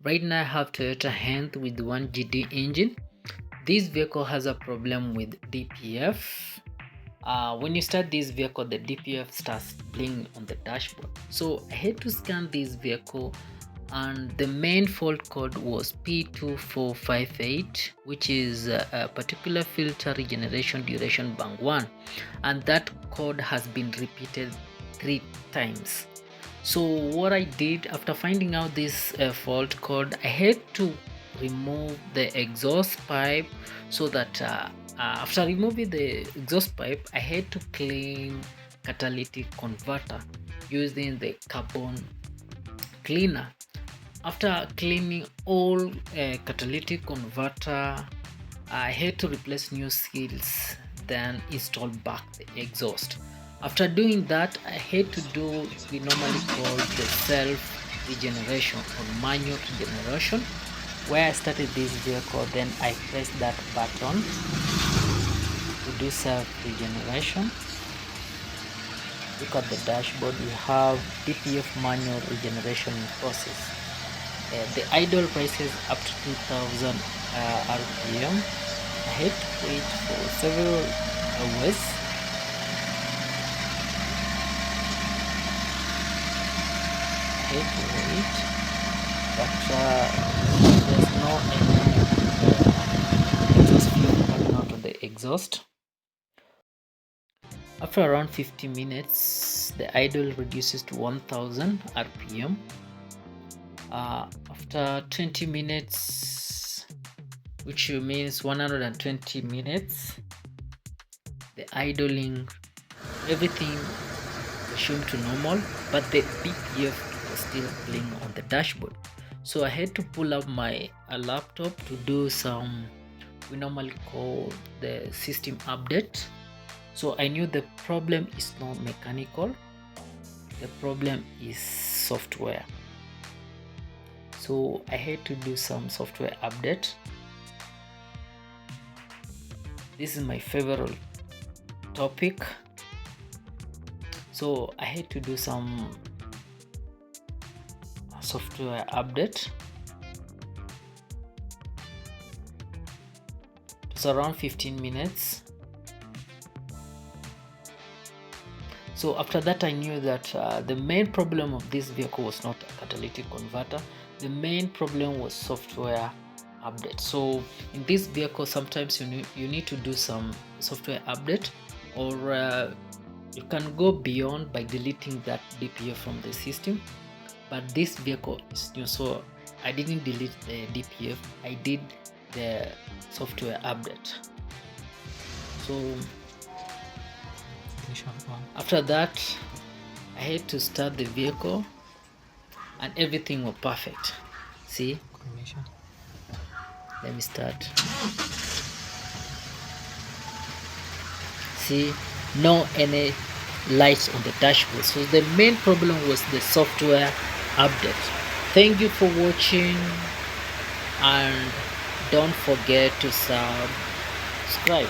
Right now I have Toyota Hand with 1GD engine. This vehicle has a problem with DPF. When you start this vehicle, the DPF starts blinking on the dashboard. So I had to scan this vehicle, and the main fault code was P2458, which is a particular filter regeneration duration bank 1, and that code has been repeated 3 times. So what I did after finding out this fault code, I had to remove the exhaust pipe, so that after removing the exhaust pipe, I had to clean catalytic converter using the carbon cleaner. After cleaning all catalytic converter, I had to replace new seals, then install back the exhaust. After doing that, I had to do we normally call the self regeneration or manual regeneration, where I started this vehicle, then I pressed that button to do self regeneration. Look at the dashboard, we have DPF manual regeneration in process. The idle price is up to 2000 RPM. I had to wait for several hours. I had to wait, but there's no exhaust fuel coming out of the exhaust. After around 50 minutes, the idle reduces to 1000 RPM. After 20 minutes, which means 120 minutes, the idling, everything resumed to normal, but the DPF was still playing on the dashboard. So I had to pull up my laptop to do some we normally call the system update. So I knew the problem is not mechanical, the problem is software. So I had to do some software update. This is my favorite topic. So I had to do some software update. It's around 15 minutes. So after that, I knew that the main problem of this vehicle was not a catalytic converter. The main problem was software update. So in this vehicle, sometimes you need to do some software update, or you can go beyond by deleting that DPF from the system. But this vehicle is new, so I didn't delete the DPF, I did the software update. So after that, I had to start the vehicle, and everything was perfect. See, let me start. See, no any lights on the dashboard. So the main problem was the software update. Thank you for watching, and don't forget to subscribe.